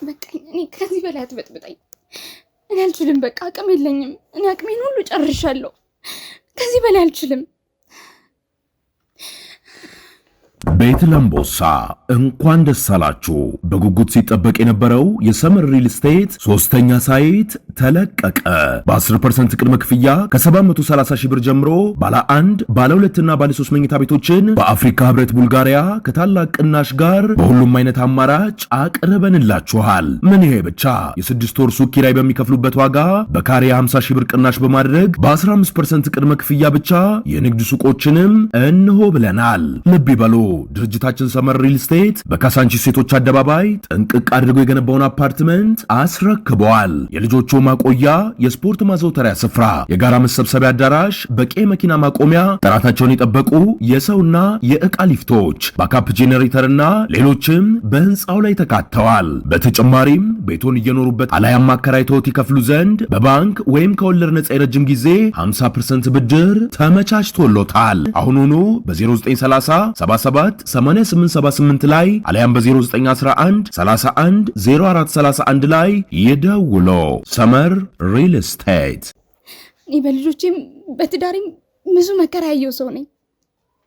በቃ እኔ ከዚህ በላይ አትበጥብጠኝ። እኔ አልችልም። በቃ አቅም የለኝም። እኔ አቅሜን ሁሉ ጨርሻለሁ። ከዚህ በላይ አልችልም። ቤት ለምቦሳ እንኳን ደስ አላችሁ። በጉጉት ሲጠበቅ የነበረው የሰመር ሪል ስቴት ሶስተኛ ሳይት ተለቀቀ። በ10% ቅድመ ክፍያ ከ730 ሺህ ብር ጀምሮ ባለ 1፣ ባለ 2 እና ባለ 3 መኝታ ቤቶችን በአፍሪካ ህብረት ቡልጋሪያ ከታላቅ ቅናሽ ጋር በሁሉም አይነት አማራጭ አቅርበንላችኋል። ምን ይሄ ብቻ! የ6 ወር ሱቅ ኪራይ በሚከፍሉበት ዋጋ በካሬ 50 ሺህ ብር ቅናሽ በማድረግ በ15% ቅድመ ክፍያ ብቻ የንግድ ሱቆችንም እንሆ ብለናል። ልብ ይበሉ። ድርጅታችን ሰመር ሪል ስቴት በካሳንቺስ ሴቶች አደባባይ ጥንቅቅ አድርጎ የገነባውን አፓርትመንት አስረክበዋል። የልጆቹ ማቆያ፣ የስፖርት ማዘውተሪያ ስፍራ፣ የጋራ መሰብሰቢያ አዳራሽ፣ በቂ መኪና ማቆሚያ፣ ጥራታቸውን የጠበቁ የሰውና የዕቃ ሊፍቶች፣ ባካፕ ጄኔሬተርና ሌሎችም በህንፃው ላይ ተካተዋል። በተጨማሪም ቤቶን እየኖሩበት አላያም አከራይተውት ይከፍሉ ዘንድ በባንክ ወይም ከወለድ ነፃ የረጅም ጊዜ 50% ብድር ተመቻችቶሎታል። አሁኑኑ በ0930 77 8878 ላይ አለያም በ0911 31 0431 ላይ ይደውሎ። ሰመር ሪል ስቴት። እኔ በልጆቼም በትዳሬም ብዙ መከራ ያየው ሰው ነኝ።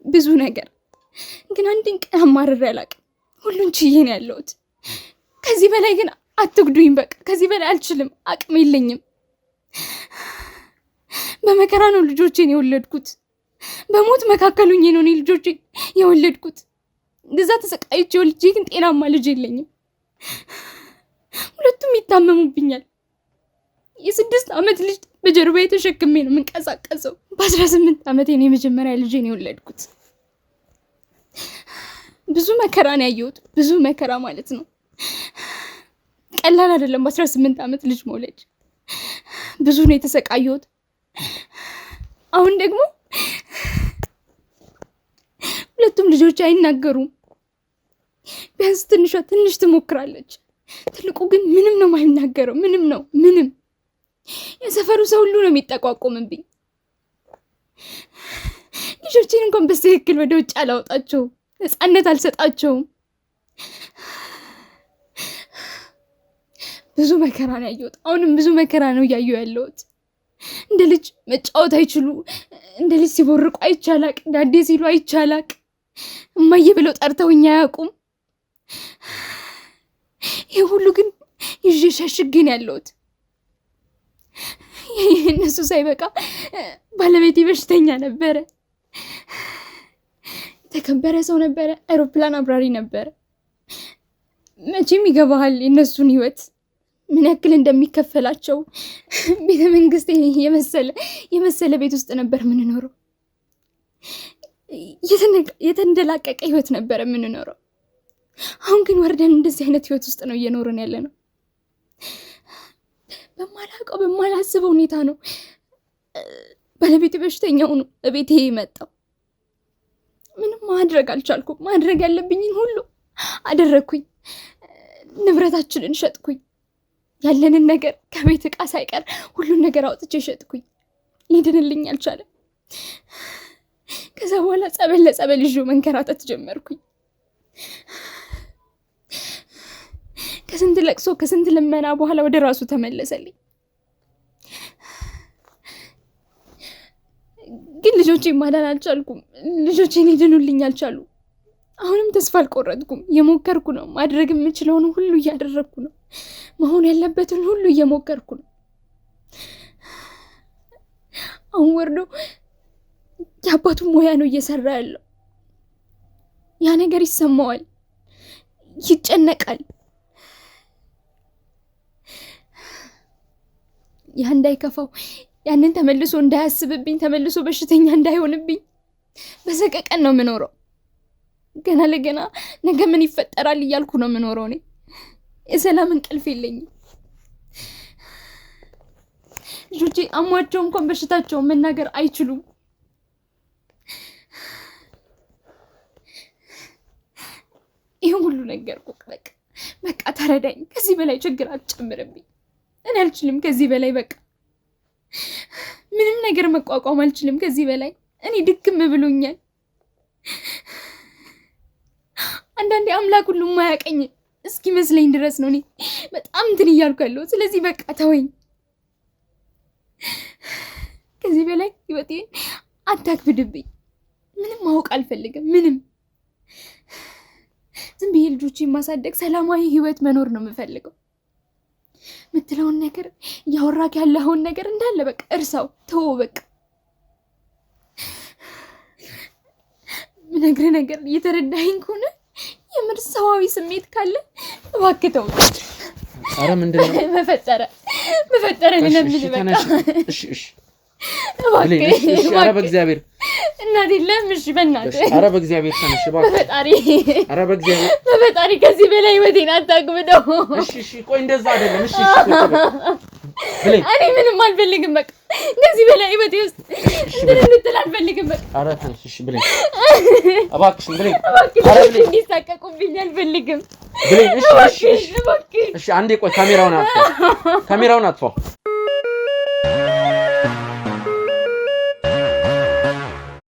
ብዙ ነገር ግን አንድን ቀን አማርሬ አላውቅም። ሁሉን ችዬ ነው ያለሁት። ከዚህ በላይ ግን አትጉዱኝ። በቃ ከዚህ በላይ አልችልም። አቅም የለኝም። በመከራ ነው ልጆቼን የወለድኩት። በሞት መካከሉኝ ነው እኔ ልጆቼ የወለድኩት። እንደዛ ተሰቃይቼ ወልጄ ግን ጤናማ ልጅ የለኝም። ሁለቱም ይታመሙብኛል። የ6 ዓመት ልጅ በጀርባዬ ተሸክሜ ነው የምንቀሳቀሰው። በ18 ዓመቴ ነው የመጀመሪያ ልጄን የወለድኩት። ብዙ መከራ ነው ያየሁት። ብዙ መከራ ማለት ነው። ቀላል አይደለም 18 ዓመት ልጅ መውለድ። ብዙ ነው የተሰቃየሁት። አሁን ደግሞ ሁለቱም ልጆች አይናገሩም። ቢያንስ ትንሽ ትሞክራለች። ትልቁ ግን ምንም ነው የማይናገረው። ምንም የሰፈሩ ሰው ሁሉ ነው የሚጠቋቆምብኝ። ልጆቼን እንኳን በትክክል ወደ ውጭ አላወጣቸውም፣ ነፃነት አልሰጣቸውም። ብዙ መከራ ነው ያየሁት። አሁንም ብዙ መከራ ነው እያየሁ ያለሁት። እንደ ልጅ መጫወት አይችሉ፣ እንደ ልጅ ሲቦርቁ አይቻላቅ፣ ዳዴ ሲሉ አይቻላቅ፣ እማዬ ብለው ጠርተውኝ አያውቁም። ይሄ ሁሉ ግን ይዤ ሸሽጌ ነው ያለሁት። እነሱ ሳይበቃ ባለቤቴ በሽተኛ ነበረ፣ የተከበረ ሰው ነበረ፣ አውሮፕላን አብራሪ ነበረ። መቼም ይገባሃል የእነሱን ህይወት ምን ያክል እንደሚከፈላቸው። ቤተ መንግስት የመሰለ ቤት ውስጥ ነበር የምንኖረው። የተንደላቀቀ ህይወት ነበር የምንኖረው። አሁን ግን ወርደን እንደዚህ አይነት ህይወት ውስጥ ነው እየኖርን ያለ ነው። በማላውቀው በማላስበው ሁኔታ ነው ባለቤቴ በሽተኛው ነው እቤቴ የመጣው። ምንም ማድረግ አልቻልኩም። ማድረግ ያለብኝን ሁሉ አደረግኩኝ። ንብረታችንን ሸጥኩኝ። ያለንን ነገር ከቤት ዕቃ ሳይቀር ሁሉን ነገር አውጥቼ ሸጥኩኝ። ሊድንልኝ አልቻለም። ከዛ በኋላ ጸበል ለጸበል ይዤ መንከራተት ጀመርኩኝ። ከስንት ለቅሶ ከስንት ልመና በኋላ ወደ ራሱ ተመለሰልኝ። ግን ልጆቼን ማዳን አልቻልኩም። ልጆቼን ሊድኑልኝ አልቻሉ። አሁንም ተስፋ አልቆረጥኩም። እየሞከርኩ ነው። ማድረግ የምችለውን ሁሉ እያደረግኩ ነው። መሆን ያለበትን ሁሉ እየሞከርኩ ነው። አሁን ወርዶ የአባቱን ሙያ ነው እየሰራ ያለው። ያ ነገር ይሰማዋል፣ ይጨነቃል። ያ እንዳይከፋው፣ ያንን ተመልሶ እንዳያስብብኝ፣ ተመልሶ በሽተኛ እንዳይሆንብኝ በሰቀቀን ነው የምኖረው። ገና ለገና ነገ ምን ይፈጠራል እያልኩ ነው የምኖረው። እኔ የሰላም እንቅልፍ የለኝም። ልጆቼ አሟቸው እንኳን በሽታቸውን መናገር አይችሉም። ይሄን ሁሉ ነገርኩህ። በቃ ተረዳኝ። ከዚህ በላይ ችግር አትጨምርብኝ። እኔ አልችልም ከዚህ በላይ። በቃ ምንም ነገር መቋቋም አልችልም ከዚህ በላይ። እኔ ድክም ብሎኛል። አንዳንዴ አምላክ ሁሉ የማያውቀኝ እስኪ መስለኝ ድረስ ነው እኔ በጣም እንትን እያልኩ ያለሁት። ስለዚህ በቃ ተወኝ። ከዚህ በላይ ህይወቴን አታክብድብኝ። ምንም ማወቅ አልፈልግም። ምንም ዝም ብዬ ልጆቼን ማሳደግ፣ ሰላማዊ ህይወት መኖር ነው የምፈልገው። የምትለውን ነገር እያወራክ ያለኸውን ነገር እንዳለ በቃ እርሳው፣ ተወው በቃ። ምነግርህ ነገር እየተረዳኸኝ ከሆነ የምር ሰዋዊ ስሜት ካለ እባክህ ተው። ኧረ ምንድን ነው በፈጠረ ለምን በቃ እሺ ኧረ በእግዚአብሔር እናቴ ለምሽ በእናትህ ኧረ በእግዚአብሔር ተነሽ እባክህ በፈጣሪ ኧረ በእግዚአብሔር በፈጣሪ ከዚህ በላይ ህይወቴን አታክብደው። እሺ ቆይ እንደዛ አይደለም። እሺ እኔ ምንም አልፈልግም። በቃ ከዚህ በላይ ህይወቴ ውስጥ እንድትል አልፈልግም። በቃ ኧረ ተነሽ እሺ ብለኝ እባክሽን ብለኝ ኧረ ብለኝ እንዲሳቀቁብኝ አልፈልግም ብለኝ። እሺ አንዴ ቆይ ካሜራውን አጥፋው።